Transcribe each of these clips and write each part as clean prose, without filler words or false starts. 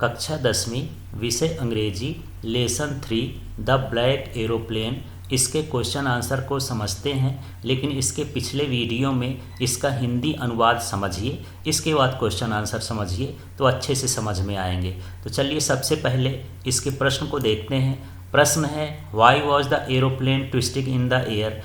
कक्षा 10वीं, विषय अंग्रेजी, लेसन 3 द ब्लैक एरोप्लेन। इसके क्वेश्चन आंसर को समझते हैं, लेकिन इसके पिछले वीडियो में इसका हिंदी अनुवाद समझिए, इसके बाद क्वेश्चन आंसर समझिए तो अच्छे से समझ में आएंगे। तो चलिए सबसे पहले इसके प्रश्न को देखते हैं। प्रश्न है, why was the aeroplane twisting in the air.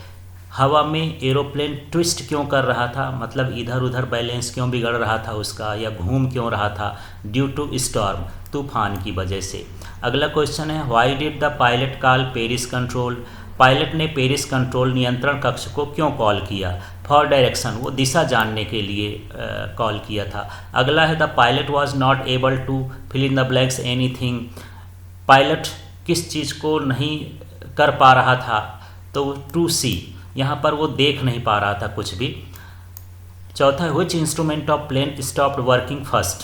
हवा में एरोप्लेन ट्विस्ट क्यों कर रहा था, मतलब इधर उधर बैलेंस क्यों बिगड़ रहा था उसका, या घूम क्यों रहा था, ड्यू टू स्टॉर्म, तूफान की वजह से। अगला क्वेश्चन है, why did the pilot call Paris control. Pilot ने पेरिस कंट्रोल नियंत्रण कक्ष को क्यों कॉल किया, फॉर डायरेक्शन, वो दिशा जानने के लिए कॉल किया था। अगला है, the pilot was not able to fill in the blanks anything. Pilot किस चीज़ को नहीं कर पा रहा था, तो टू सी, यहाँ पर वो देख नहीं पा रहा था कुछ भी। चौथा, which instrument of plane stopped working first.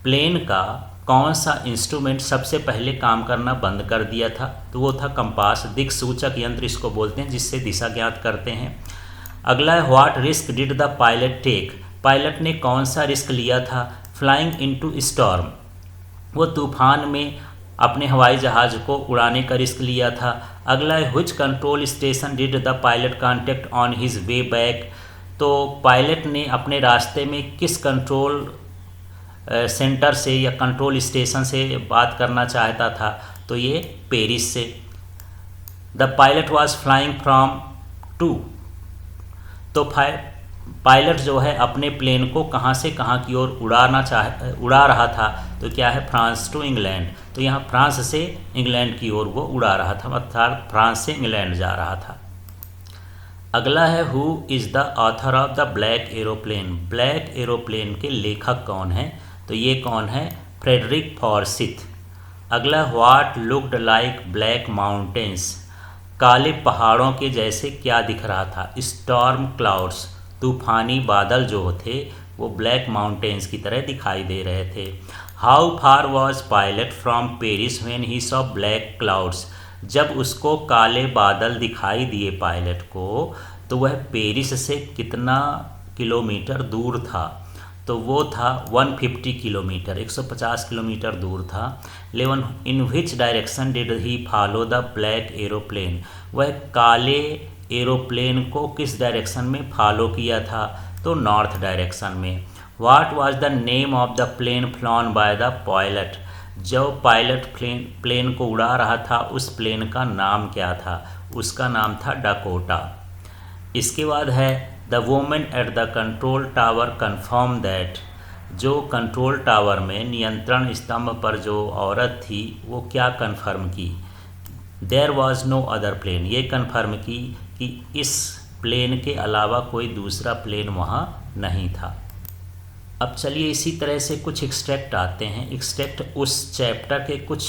Plane का कौन सा इंस्ट्रूमेंट सबसे पहले काम करना बंद कर दिया था, तो वो था कंपास, दिक् सूचक यंत्र इसको बोलते हैं, जिससे दिशा ज्ञात करते हैं। अगला है, what risk did the pilot take. Pilot ने कौन सा रिस्क लिया था, फ्लाइंग इनटू स्टॉर्म, वो तूफान में अपने हवाई जहाज़ को उड़ाने का रिस्क लिया था। अगला है, which control station did the pilot contact on his way back. तो पायलट ने अपने रास्ते में किस कंट्रोल सेंटर से या कंट्रोल स्टेशन से बात करना चाहता था, तो ये पेरिस से। The pilot was flying from to, तो पायलट जो है अपने प्लेन को कहाँ से कहाँ की ओर उड़ा रहा था, तो क्या है, फ्रांस टू इंग्लैंड। तो यहाँ फ्रांस से इंग्लैंड की ओर वो उड़ा रहा था, मतलब फ्रांस से इंग्लैंड जा रहा था। अगला है, who is the author of the black aeroplane. Black aeroplane के लेखक कौन है, तो ये कौन है, फ्रेडरिक फॉर्सिथ। अगला, what looked like black mountains. काले पहाड़ों के जैसे क्या दिख रहा था, स्टॉर्म क्लाउड्स, तूफानी बादल जो थे वो ब्लैक माउंटेन्स की तरह दिखाई दे रहे थे। How far was pilot from Paris when he saw black clouds. जब उसको काले बादल दिखाई दिए पायलट को, तो वह पेरिस से कितना किलोमीटर दूर था, तो वो था 150 किलोमीटर, 150 किलोमीटर दूर था। 11, in which direction did he follow the black aeroplane. वह काले एरोप्लेन को किस डायरेक्शन में फॉलो किया था, तो नॉर्थ डायरेक्शन में। What was the name of the plane flown by the pilot. जो पायलट प्लेन को उड़ा रहा था उस प्लेन का नाम क्या था, उसका नाम था डकोटा। इसके बाद है, the women at the control tower confirm that. जो कंट्रोल टावर में नियंत्रण स्तंभ पर जो औरत थी वो क्या कन्फर्म की, there was no other plane, ये कन्फर्म की कि इस प्लेन के अलावा कोई दूसरा प्लेन वहाँ नहीं था। अब चलिए इसी तरह से कुछ एक्सट्रैक्ट आते हैं। एक्सट्रैक्ट उस चैप्टर के कुछ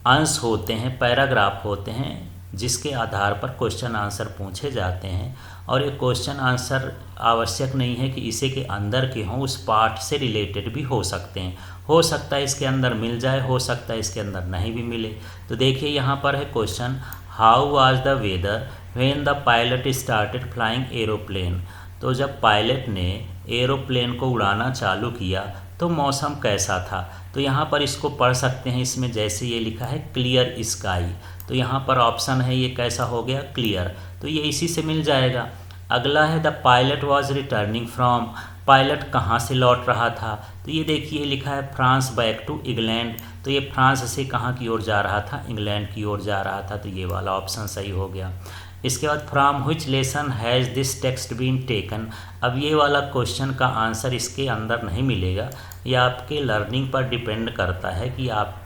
अंश होते हैं, पैराग्राफ होते हैं, जिसके आधार पर क्वेश्चन आंसर पूछे जाते हैं। और ये क्वेश्चन आंसर आवश्यक नहीं है कि इसी के अंदर के हों, उस पार्ट से रिलेटेड भी हो सकते हैं। हो सकता है इसके अंदर मिल जाए, हो सकता है इसके अंदर नहीं भी मिले। तो देखिए यहाँ पर है question, how was the weather when the pilot started flying aeroplane. तो जब पायलट ने एरोप्लेन को उड़ाना चालू किया तो मौसम कैसा था, तो यहाँ पर इसको पढ़ सकते हैं। इसमें जैसे ये लिखा है क्लियर स्काई, तो यहाँ पर ऑप्शन है ये कैसा हो गया, क्लियर, तो ये इसी से मिल जाएगा। अगला है, the pilot was returning from. Pilot कहाँ से लौट रहा था, तो ये देखिए लिखा है फ्रांस बैक टू इंग्लैंड, तो ये फ्रांस से कहाँ की ओर जा रहा था, इंग्लैंड की ओर जा रहा था, तो ये वाला ऑप्शन सही हो गया। इसके बाद, from which lesson has this text been taken. अब ये वाला क्वेश्चन का आंसर इसके अंदर नहीं मिलेगा, ये आपके लर्निंग पर डिपेंड करता है कि आप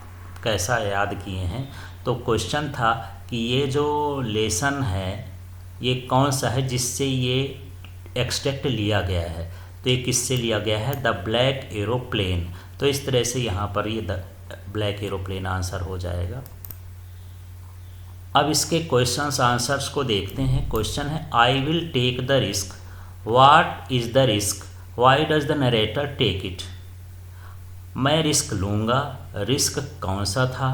कैसा याद किए हैं। तो क्वेश्चन था कि ये जो लेसन है ये कौन सा है जिससे ये एक्सट्रैक्ट लिया गया है, तो ये किससे लिया गया है, द ब्लैक एरोप्लेन। तो इस तरह से यहाँ पर ये द ब्लैक एरोप्लेन आंसर हो जाएगा। अब इसके क्वेश्चंस आंसर्स को देखते हैं। क्वेश्चन है, I will take the risk, what is the risk, why does the narrator take it. मैं रिस्क लूँगा, रिस्क कौन सा था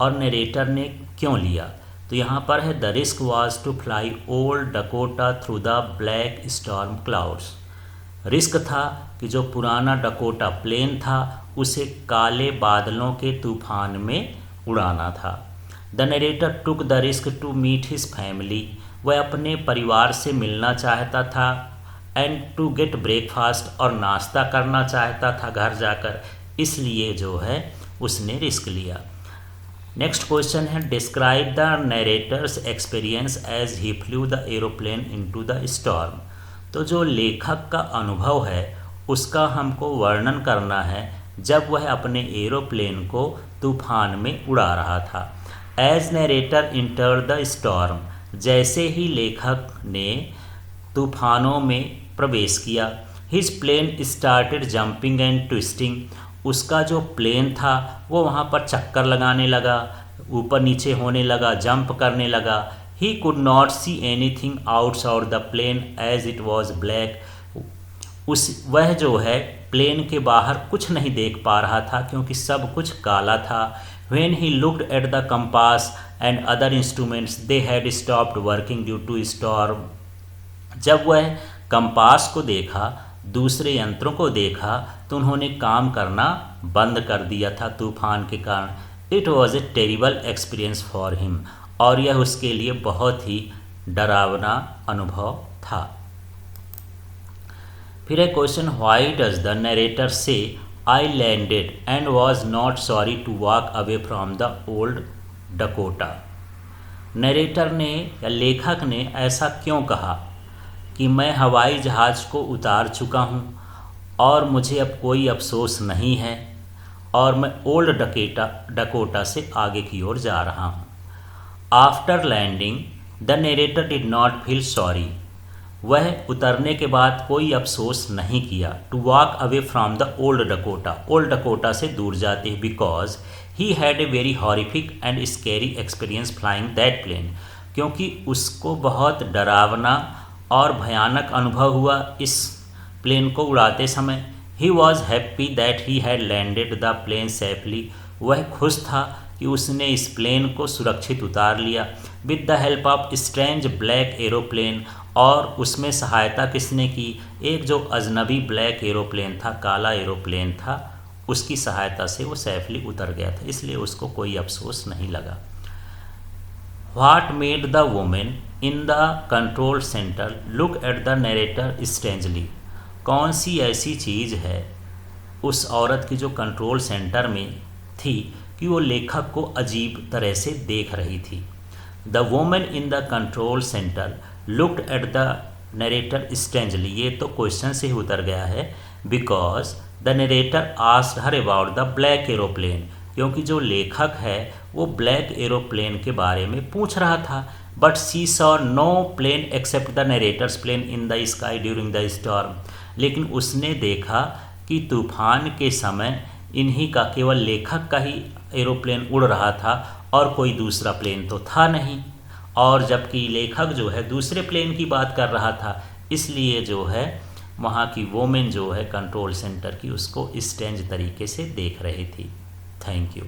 और नरेटर ने क्यों लिया। तो यहाँ पर है, the risk was to fly old Dakota through the black storm clouds. Risk था कि जो पुराना डकोटा प्लेन था उसे काले बादलों के तूफान में उड़ाना था। The narrator took the risk to meet his family, वह अपने परिवार से मिलना चाहता था, एंड टू गेट ब्रेकफास्ट, और नाश्ता करना चाहता था घर जाकर, इसलिए जो है उसने रिस्क लिया। नेक्स्ट क्वेश्चन है, describe the narrator's experience as he flew the aeroplane into the storm. तो जो लेखक का अनुभव है उसका हमको वर्णन करना है जब वह अपने एरोप्लेन को तूफान में उड़ा रहा था। As narrator enter the storm, जैसे ही लेखक ने तूफानों में प्रवेश किया, his plane started jumping and twisting, उसका जो प्लेन था वो वहाँ पर चक्कर लगाने लगा, ऊपर नीचे होने लगा, जंप करने लगा। He could not see anything outside the plane as it was black, वह जो है प्लेन के बाहर कुछ नहीं देख पा रहा था क्योंकि सब कुछ काला था। When he looked at the compass and other instruments, they had stopped working due to storm. जब वह कंपास को देखा, दूसरे यंत्रों को देखा, तो उन्होंने काम करना बंद कर दिया था तूफान के कारण। It was a terrible experience for him, और यह उसके लिए बहुत ही डरावना अनुभव था। फिर है question, why does the narrator से I landed and was not sorry to walk away from the old Dakota. Narrator ने या लेखक ने ऐसा क्यों कहा कि मैं हवाई जहाज़ को उतार चुका हूँ और मुझे अब कोई अफसोस नहीं है और मैं ओल्ड डकोटा से आगे की ओर जा रहा हूँ। After landing the narrator did not feel sorry, वह उतरने के बाद कोई अफसोस नहीं किया। To walk away from the old Dakota से दूर जाते, because he had a very horrific and scary experience flying that plane, क्योंकि उसको बहुत डरावना और भयानक अनुभव हुआ इस प्लेन को उड़ाते समय। He was happy that he had landed the plane safely, वह खुश था कि उसने इस प्लेन को सुरक्षित उतार लिया। With the help of strange black aeroplane, और उसमें सहायता किसने की, एक जो अजनबी ब्लैक एरोप्लेन था, काला एरोप्लेन था, उसकी सहायता से वो सेफली उतर गया था, इसलिए उसको कोई अफसोस नहीं लगा। What made the women in the control centre look at the narrator strangely, कौन सी ऐसी चीज़ है उस औरत की जो कंट्रोल सेंटर में थी कि वो लेखक को अजीब तरह से देख रही थी। The women in the control centre looked at the narrator strangely, ये तो क्वेश्चन से ही उतर गया है, because the narrator asked her about the black aeroplane, क्योंकि जो लेखक है वो ब्लैक एरोप्लेन के बारे में पूछ रहा था। But she saw no plane except the narrator's plane in the sky during the storm, लेकिन उसने देखा कि तूफान के समय इन्हीं का, केवल लेखक का ही एरोप्लेन उड़ रहा था और कोई दूसरा प्लेन तो था नहीं, और जबकि लेखक जो है दूसरे प्लेन की बात कर रहा था, इसलिए जो है वहाँ की वोमेन जो है कंट्रोल सेंटर की उसको स्ट्रेंज तरीके से देख रही थी। Thank you.